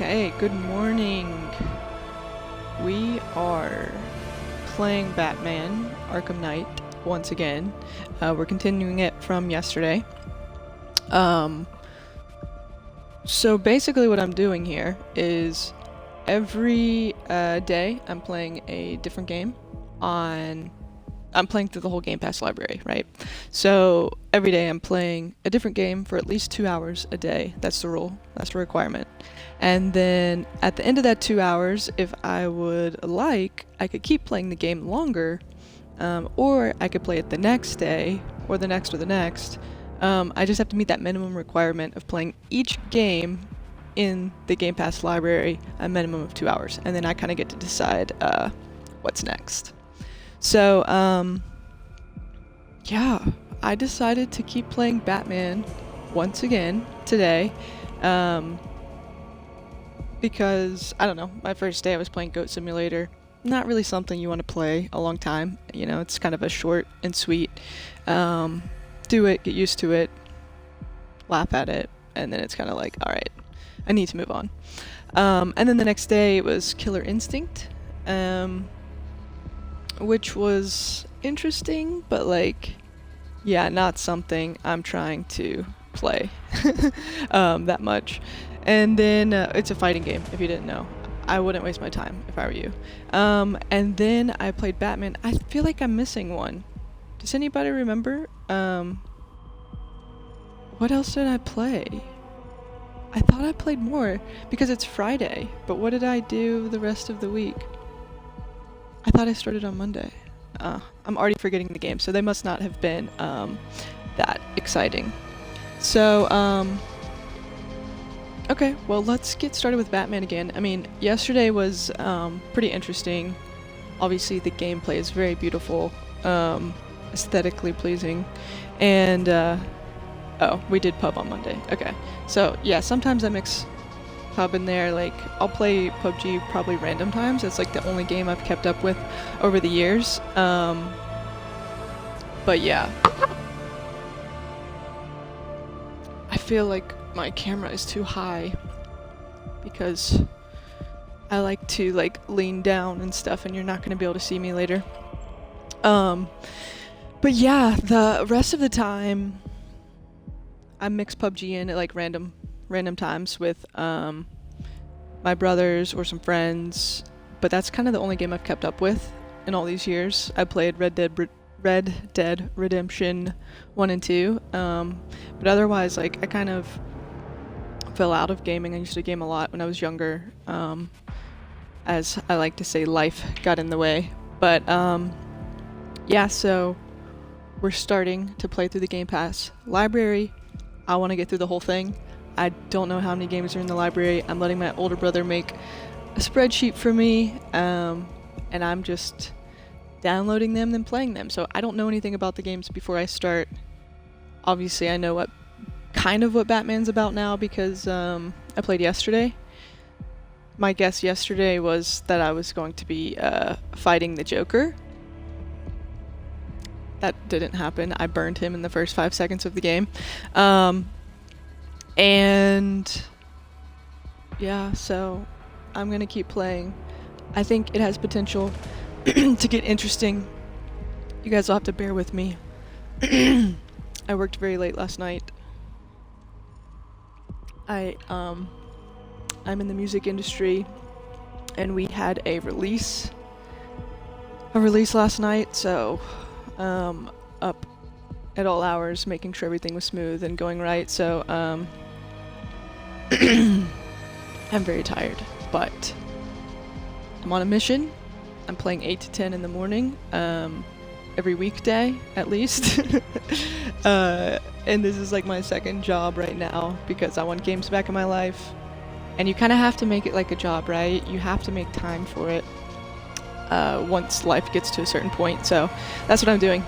Okay, good morning. We are playing Batman Arkham Knight once again. We're continuing it from yesterday. So basically what I'm doing here is every day I'm playing a different game I'm playing through the whole Game Pass library, right? So every day I'm playing a different game for at least 2 hours a day. That's the rule. That's the requirement. And then at the end of that 2 hours, if I would like, I could keep playing the game longer, or I could play it the next day, or the next, or the next. I just have to meet that minimum requirement of playing each game in the Game Pass library a minimum of 2 hours. And then I kind of get to decide what's next. So, yeah, I decided to keep playing Batman once again today, because, I don't know, my first day I was playing Goat Simulator. Not really something you want to play a long time, you know, it's kind of a short and sweet, do it, get used to it, laugh at it, and then it's kind of like, alright, I need to move on. And then the next day it was Killer Instinct, which was interesting, but like, yeah, not something I'm trying to play that much. And then it's a fighting game, if you didn't know. I wouldn't waste my time if I were you. And then I played Batman. I feel like I'm missing one. Does anybody remember? What else did I play? I thought I played more because it's Friday, but what did I do the rest of the week? I thought I started on Monday. I'm already forgetting the game, so they must not have been that exciting. So, okay, well, let's get started with Batman again. I mean, yesterday was pretty interesting. Obviously, the gameplay is very beautiful, aesthetically pleasing, and, oh, we did pub on Monday. Okay, so, yeah, sometimes I mix pub in there. Like, I'll play PUBG probably random times. It's like the only game I've kept up with over the years. But yeah, I feel like my camera is too high because I like to like lean down and stuff, and you're not going to be able to see me later. But yeah, the rest of the time I mix PUBG in at like random times with my brothers or some friends, but that's kind of the only game I've kept up with in all these years. I played Red Dead Redemption 1 and 2, but otherwise, like, I kind of fell out of gaming. I used to game a lot when I was younger, as I like to say, life got in the way. But yeah, so we're starting to play through the Game Pass library. I want to get through the whole thing. I don't know how many games are in the library. I'm letting my older brother make a spreadsheet for me, and I'm just downloading them and playing them. So I don't know anything about the games before I start. Obviously, I know what Batman's about now because I played yesterday. My guess yesterday was that I was going to be fighting the Joker. That didn't happen. I burned him in the first 5 seconds of the game. And yeah, so I'm gonna keep playing. I think it has potential to get interesting. You guys will have to bear with me. I worked very late last night. I'm in the music industry, and we had a release last night, so up at all hours making sure everything was smooth and going right. So I'm very tired, but I'm on a mission. I'm playing 8 to 10 in the morning, every weekday at least. And this is like my second job right now because I want games back in my life. And you kind of have to make it like a job, right? You have to make time for it once life gets to a certain point. So that's what I'm doing.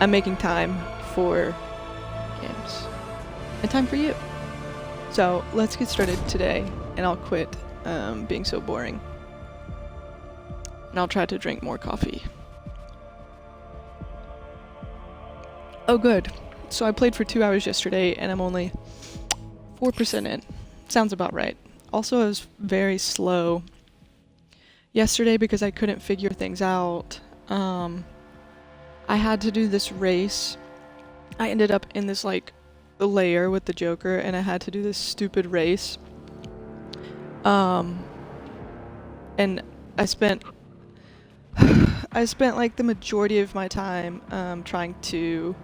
I'm making time for games and time for you. So let's get started today, and I'll quit being so boring. And I'll try to drink more coffee. Oh good. So I played for 2 hours yesterday, and I'm only 4% in. Sounds about right. Also, I was very slow yesterday because I couldn't figure things out. I had to do this race. I ended up in this like layer with the Joker, and I had to do this stupid race. And I spent like the majority of my time trying to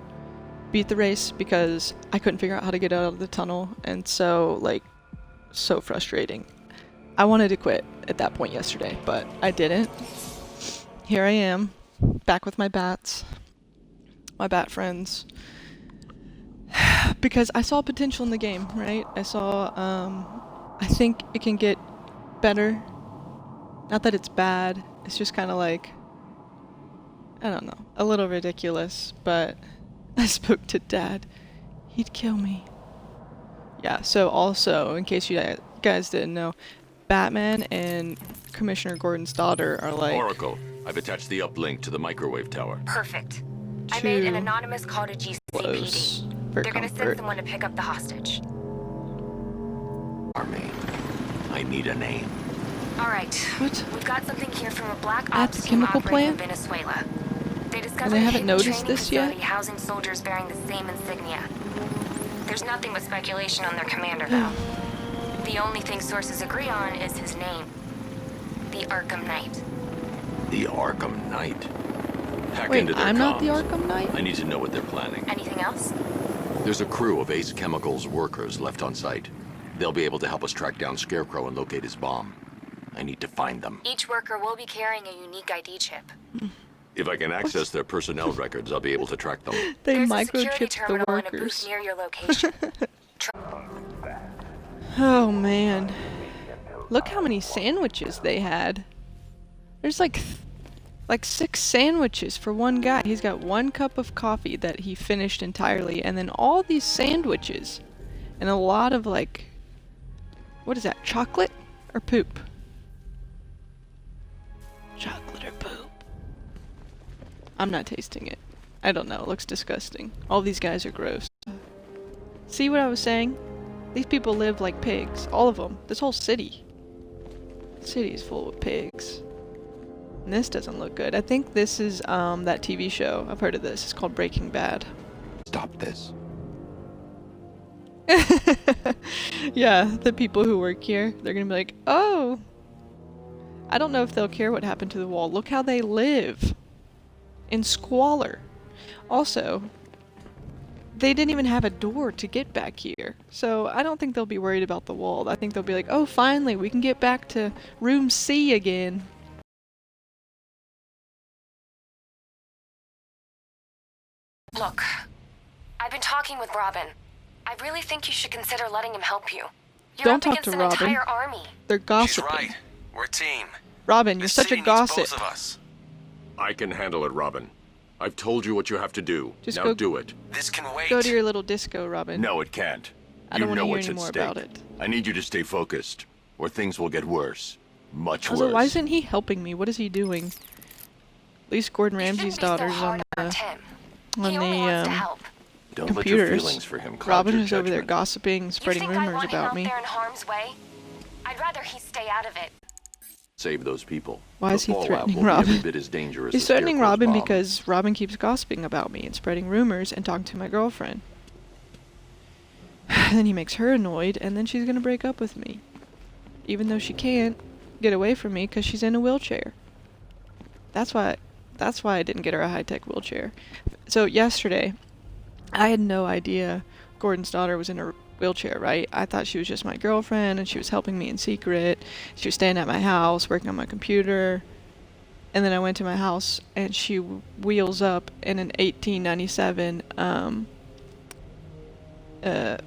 beat the race because I couldn't figure out how to get out of the tunnel, and so frustrating. I wanted to quit at that point yesterday, but I didn't. Here I am, back with my bats, my bat friends, because I saw potential in the game, right? I think it can get better. Not that it's bad, it's just kind of like, I don't know, a little ridiculous, but I spoke to Dad. He'd kill me. Yeah, so also, in case you guys didn't know, Batman and Commissioner Gordon's daughter are like... Oracle, I've attached the uplink to the microwave tower. Perfect. I made an anonymous call to GCPD. They're gonna send someone to pick up the hostage. Army. I need a name. Alright. What? We've got something here from a black At ops the team chemical operating in plant? Venezuela. They discovered And they haven't a noticed training this yet? facility housing soldiers bearing the same insignia. There's nothing but speculation on their commander, though. The only thing sources agree on is his name. The Arkham Knight. The Arkham Knight. Hack Wait, into their I'm not the comms. Arkham Knight? I need to know what they're planning. Anything else? There's a crew of Ace Chemicals workers left on site. They'll be able to help us track down Scarecrow and locate his bomb. I need to find them. Each worker will be carrying a unique ID chip. If I can access their personnel records, I'll be able to track them. They There's a security microchipped the terminal in a booth workers. near your location. Oh man. Look how many sandwiches they had. There's like 6 sandwiches for one guy. He's got 1 cup of coffee that he finished entirely, and then all these sandwiches. And a lot of like, what is that, chocolate or poop? Chocolate or poop? I'm not tasting it. I don't know, it looks disgusting. All these guys are gross. See what I was saying? These people live like pigs. All of them. This whole city. The city is full of pigs. And this doesn't look good. I think this is that TV show. I've heard of this. It's called Breaking Bad. Stop this. Yeah, the people who work here, they're gonna be like, oh, I don't know if they'll care what happened to the wall. Look how they live. In squalor. Also, they didn't even have a door to get back here. So I don't think they'll be worried about the wall. I think they'll be like, oh, finally, we can get back to room C again. Look, I've been talking with Robin. I really think you should consider letting him help you. You're Don't up talk to against an Robin. entire army. They're gossiping. She's right. We're a team. Robin, you're This such a city needs gossip. both of us. I can handle it, Robin. I've told you what you have to do. Just now go- do it. This can wait. Go to your little disco, Robin. No, it can't. I don't you want to know hear what's any at more stake. about it. I need you to stay focused, or things will get worse. Much Also, worse. why isn't he helping me? What is he doing? At least Gordon You Ramsay's shouldn't be so daughter's hard on on the Tim. on He only wants to the help. Don't let your computers. feelings for him cloud Robin your is over there judgment. gossiping, You spreading think I rumors want him about out me. there in harm's way? I'd rather he stay out of it. Save those people. Why is The he fallout threatening will be Robin? every bit as dangerous He's as threatening Scarecrow's Robin bomb. because Robin keeps gossiping about me and spreading rumors and talking to my girlfriend. And then he makes her annoyed, and then she's gonna break up with me. Even though she can't get away from me because she's in a wheelchair. That's why I didn't get her a high-tech wheelchair. So yesterday, I had no idea Gordon's daughter was in a wheelchair, right? I thought she was just my girlfriend and she was helping me in secret. She was staying at my house, working on my computer. And then I went to my house and she wheels up in an 1897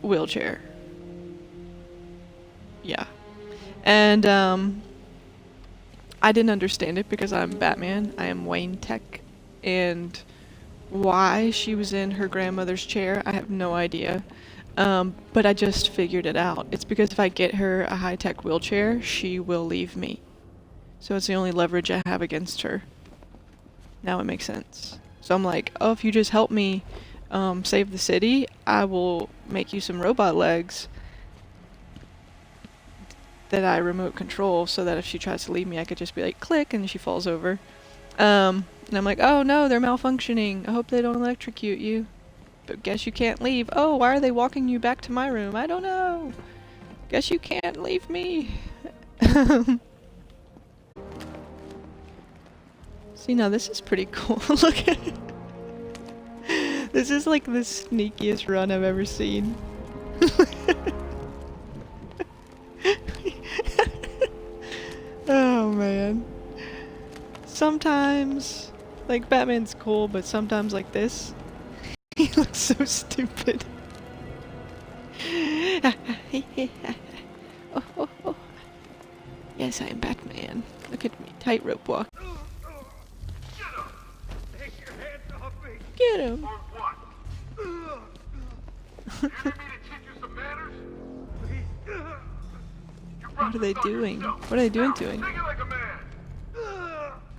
wheelchair. Yeah. And I didn't understand it because I'm Batman. I am Wayne Tech. And why she was in her grandmother's chair, I have no idea. But I just figured it out. It's because if I get her a high-tech wheelchair, she will leave me. So it's the only leverage I have against her. Now it makes sense. So I'm like, oh, if you just help me save the city, I will make you some robot legs. that I remote control so that if she tries to leave me, I could just be like, click, and she falls over. And I'm like, oh no, they're malfunctioning. I hope they don't electrocute you. But guess you can't leave. Oh, why are they walking you back to my room? I don't know. Guess you can't leave me. See, now this is pretty cool. Look at it. This is like the sneakiest run I've ever seen. Oh man. Sometimes, like, Batman's cool, but sometimes like this, he looks so stupid. Oh, oh, oh. Yes, I am Batman. Look at me, tightrope walk. Get him. What are they doing? What are they doing to him?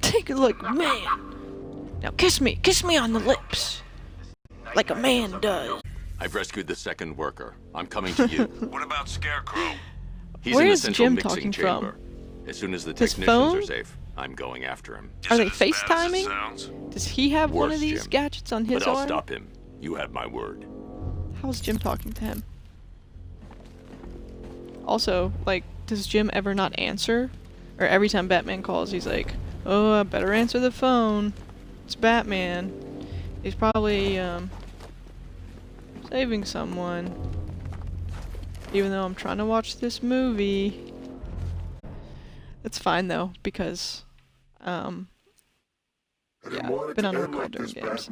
Take a look, man. Now kiss me on the lips, like a man does. I've rescued the second worker. I'm coming to you. What about Scarecrow? He's Where in the is central Jim mixing talking chamber. from? As soon as the His technicians phone? are safe, I'm going after him. Are they Is it as bad as it FaceTiming? sounds? Does he have one Worse, of these Jim. gadgets on his But I'll arm? stop him. You have my word. How's Jim talking to him? Also, like, does Jim ever not answer? Or every time Batman calls, he's like, oh, I better answer the phone. It's Batman. He's probably, saving someone. Even though I'm trying to watch this movie. It's fine, though, because, yeah, I've been on record during games.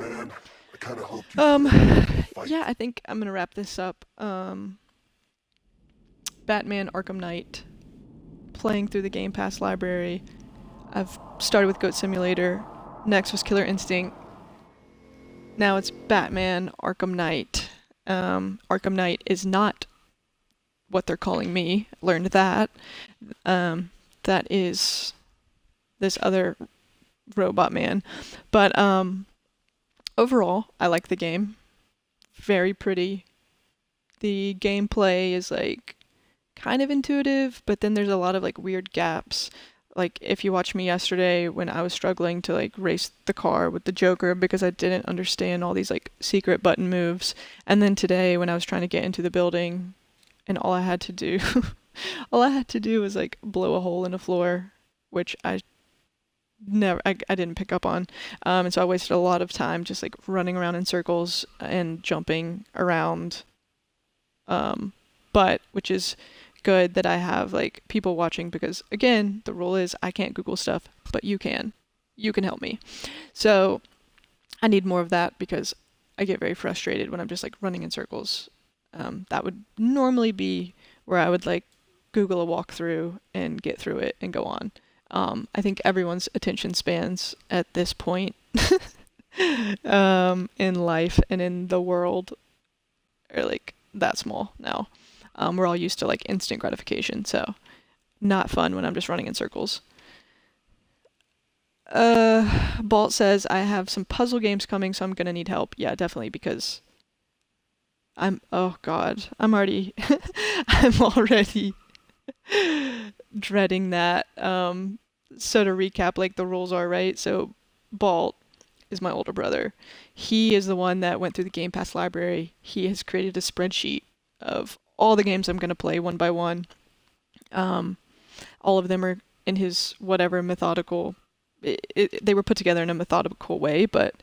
Yeah, I think I'm gonna wrap this up. Batman Arkham Knight. Playing through the Game Pass library. I've started with Goat Simulator. Next was Killer Instinct. Now it's Batman Arkham Knight. Arkham Knight is not what they're calling me. Learned that. That is this other robot man. But overall, I like the game. Very pretty. The gameplay is like kind of intuitive, but then there's a lot of like weird gaps. Like if you watched me yesterday when I was struggling to like race the car with the Joker because I didn't understand all these like secret button moves, and then today when I was trying to get into the building and all I had to do was like blow a hole in the floor, which I didn't pick up on, and so I wasted a lot of time just like running around in circles and jumping around, but which is good that I have like people watching, because again, the rule is I can't Google stuff, but you can help me. So I need more of that because I get very frustrated when I'm just like running in circles. That would normally be where I would like Google a walkthrough and get through it and go on. I think everyone's attention spans at this point in life and in the world are like that small now. We're all used to like instant gratification, so not fun when I'm just running in circles. Balt says I have some puzzle games coming, so I'm gonna need help. Yeah, definitely, because oh god, I'm already dreading that. So to recap, like the rules are, right? So Balt is my older brother. He is the one that went through the Game Pass library. He has created a spreadsheet of all the games I'm going to play one by one. All of them are in his whatever methodical... they were put together in a methodical way, but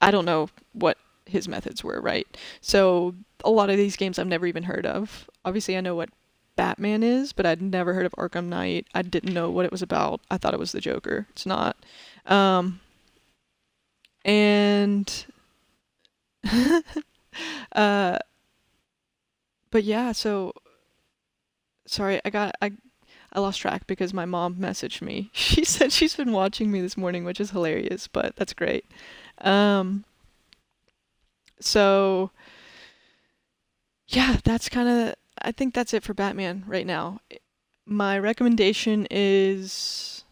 I don't know what his methods were, right? So a lot of these games I've never even heard of. Obviously, I know what Batman is, but I'd never heard of Arkham Knight. I didn't know what it was about. I thought it was the Joker. It's not. And... but yeah, so sorry, I lost track because my mom messaged me. She said she's been watching me this morning, which is hilarious, but that's great. So yeah, that's kind of, I think that's it for Batman right now. My recommendation is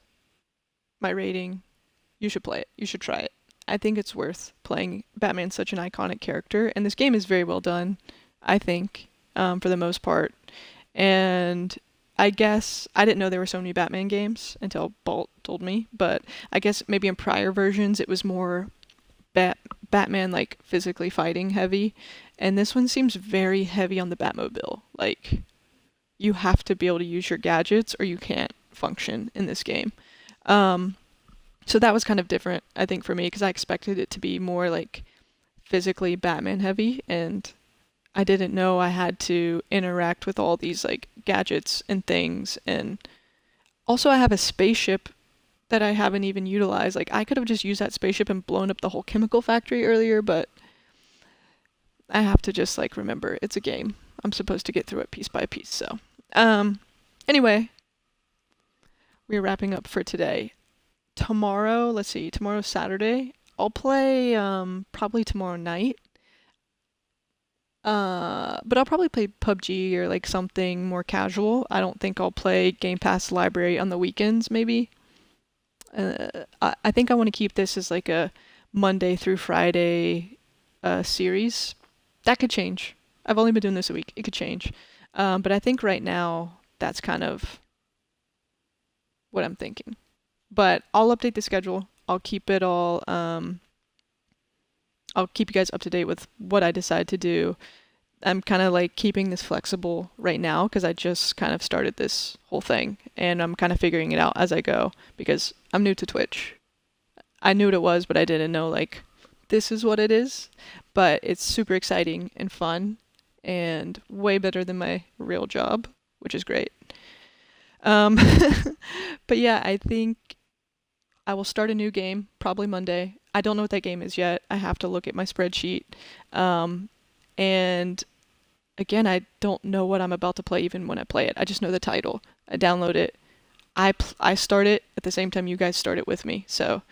my rating. You should play it. You should try it. I think it's worth playing. Batman's such an iconic character, and this game is very well done, I think, for the most part. And I guess I didn't know there were so many Batman games until Bolt told me, but I guess maybe in prior versions it was more Batman like physically fighting heavy, and this one seems very heavy on the Batmobile. Like you have to be able to use your gadgets or you can't function in this game. Um, so that was kind of different, I think, for me because I expected it to be more like physically Batman heavy, and I didn't know I had to interact with all these like gadgets and things. And also, I have a spaceship that I haven't even utilized. Like, I could have just used that spaceship and blown up the whole chemical factory earlier, but I have to just like remember it's a game. I'm supposed to get through it piece by piece. So, anyway, we're wrapping up for today. Tomorrow, let's see, tomorrow's Saturday. I'll play probably tomorrow night. But I'll probably play PUBG or like something more casual. I don't think I'll play Game Pass Library on the weekends, maybe. I think I want to keep this as like a Monday through Friday series. That could change. I've only been doing this a week. It could change. But I think right now that's kind of what I'm thinking. But I'll update the schedule. I'll keep it all. I'll keep you guys up to date with what I decide to do. I'm kind of like keeping this flexible right now because I just kind of started this whole thing and I'm kind of figuring it out as I go because I'm new to Twitch. I knew what it was, but I didn't know like this is what it is. But it's super exciting and fun and way better than my real job, which is great. Um, but yeah, I think I will start a new game probably Monday. I don't know what that game is yet. I have to look at my spreadsheet. And again, I don't know what I'm about to play even when I play it. I just know the title. I download it. I start it at the same time you guys start it with me. So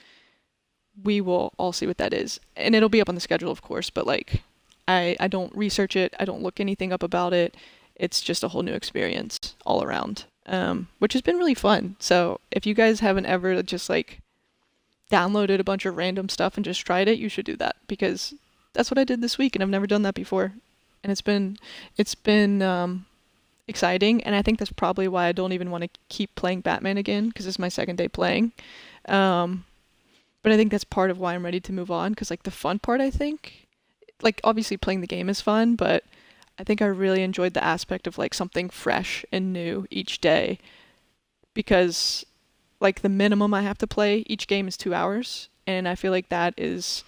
we will all see what that is. And it'll be up on the schedule, of course, but like I don't research it. I don't look anything up about it. It's just a whole new experience all around, which has been really fun. So if you guys haven't ever just like downloaded a bunch of random stuff and just tried it, you should do that because that's what I did this week and I've never done that before. And it's been exciting, and I think that's probably why I don't even want to keep playing Batman again because it's my second day playing. But I think that's part of why I'm ready to move on because like the fun part, I think, like obviously playing the game is fun, but I think I really enjoyed the aspect of like something fresh and new each day because like the minimum I have to play each game is 2 hours, and I feel like that is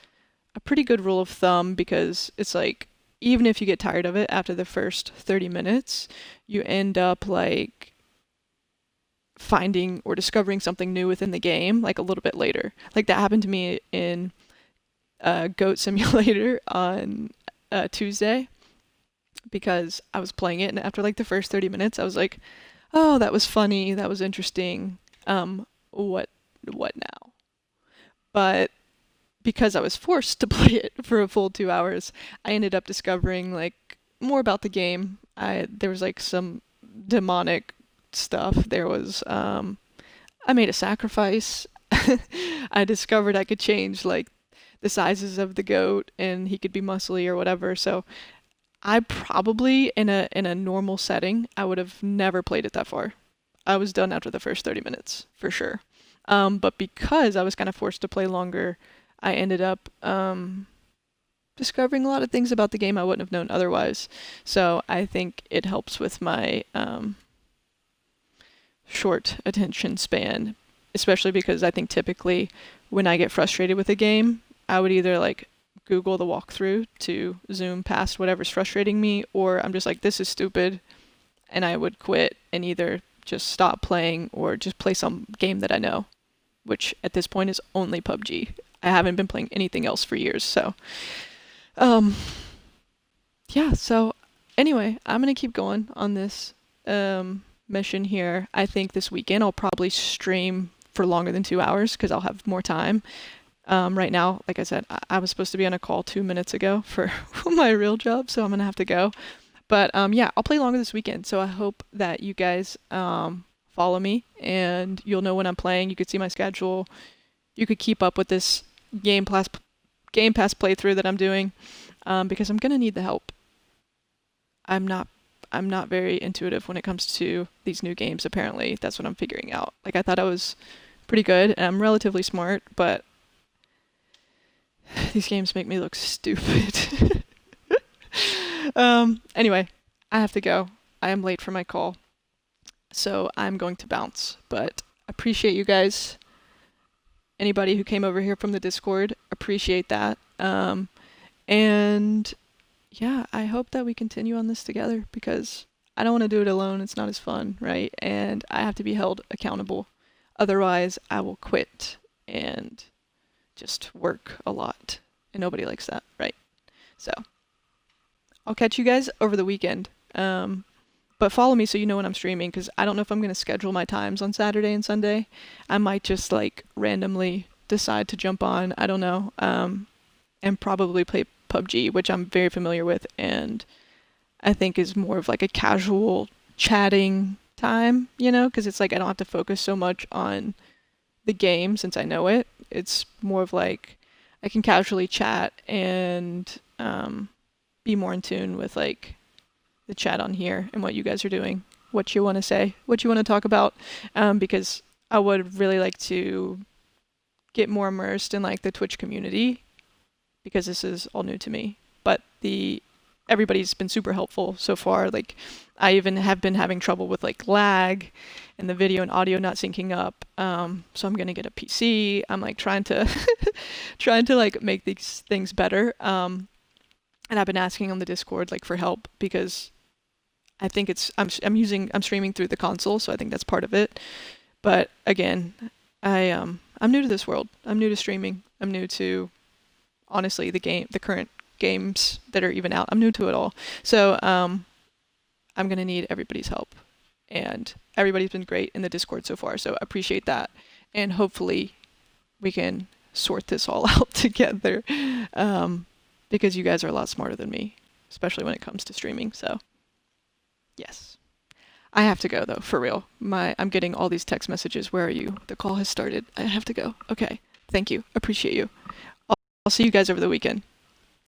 a pretty good rule of thumb because it's like even if you get tired of it after the first 30 minutes, you end up like finding or discovering something new within the game like a little bit later. Like that happened to me in Goat Simulator on Tuesday because I was playing it and after like the first 30 minutes I was like, oh, that was funny, that was interesting. What now? But because I was forced to play it for a full 2 hours, I ended up discovering like more about the game. There was like some demonic stuff. There was I made a sacrifice. I discovered I could change like the sizes of the goat and he could be muscly or whatever. So I probably in a normal setting, I would have never played it that far. I was done after the first 30 minutes for sure. But because I was kind of forced to play longer, I ended up discovering a lot of things about the game I wouldn't have known otherwise. So I think it helps with my short attention span, especially because I think typically when I get frustrated with a game, I would either like Google the walkthrough to zoom past whatever's frustrating me, or I'm just like, this is stupid, and I would quit and either just stop playing or just play some game that I know, which at this point is only PUBG. I haven't been playing anything else for years, so yeah, so anyway, I'm gonna keep going on this mission here. I think this weekend I'll probably stream for longer than 2 hours because I'll have more time. Right now, like I said, I was supposed to be on a call 2 minutes ago for my real job, so I'm gonna have to go. But yeah, I'll play longer this weekend, so I hope that you guys follow me and you'll know when I'm playing. You could see my schedule. You could keep up with this Game Pass playthrough that I'm doing because I'm gonna need the help. I'm not I'm not very intuitive when it comes to these new games, apparently. That's what I'm figuring out. Like, I thought I was pretty good, and I'm relatively smart, but these games make me look stupid. Anyway, I have to go. I am late for my call, so I'm going to bounce. But appreciate you guys. Anybody who came over here from the Discord, appreciate that. And yeah, I hope that we continue on this together because I don't want to do it alone. It's not as fun, right? And I have to be held accountable. Otherwise, I will quit and just work a lot. And nobody likes that, right? So I'll catch you guys over the weekend. But follow me so you know when I'm streaming, because I don't know if I'm going to schedule my times on Saturday and Sunday. I might just like randomly decide to jump on, I don't know, and probably play PUBG, which I'm very familiar with, and I think is more of like a casual chatting time, you know, because it's like I don't have to focus so much on the game since I know it. It's more of like I can casually chat and be more in tune with like the chat on here and what you guys are doing, what you want to say, what you want to talk about, because I would really like to get more immersed in like the Twitch community because this is all new to me. But everybody's been super helpful so far. Like I even have been having trouble with like lag and the video and audio not syncing up. So I'm gonna get a PC. I'm like trying to like make these things better. And I've been asking on the Discord like for help because I think I'm streaming through the console, so I think that's part of it. But again, I'm new to this world. I'm new to streaming. I'm new to honestly the current games that are even out. I'm new to it all. So I'm gonna need everybody's help. And everybody's been great in the Discord so far, so I appreciate that. And hopefully we can sort this all out together. Because you guys are a lot smarter than me, especially when it comes to streaming, so yes. I have to go though, for real. I'm getting all these text messages. Where are you? The call has started. I have to go. Okay. Thank you. Appreciate you. I'll see you guys over the weekend.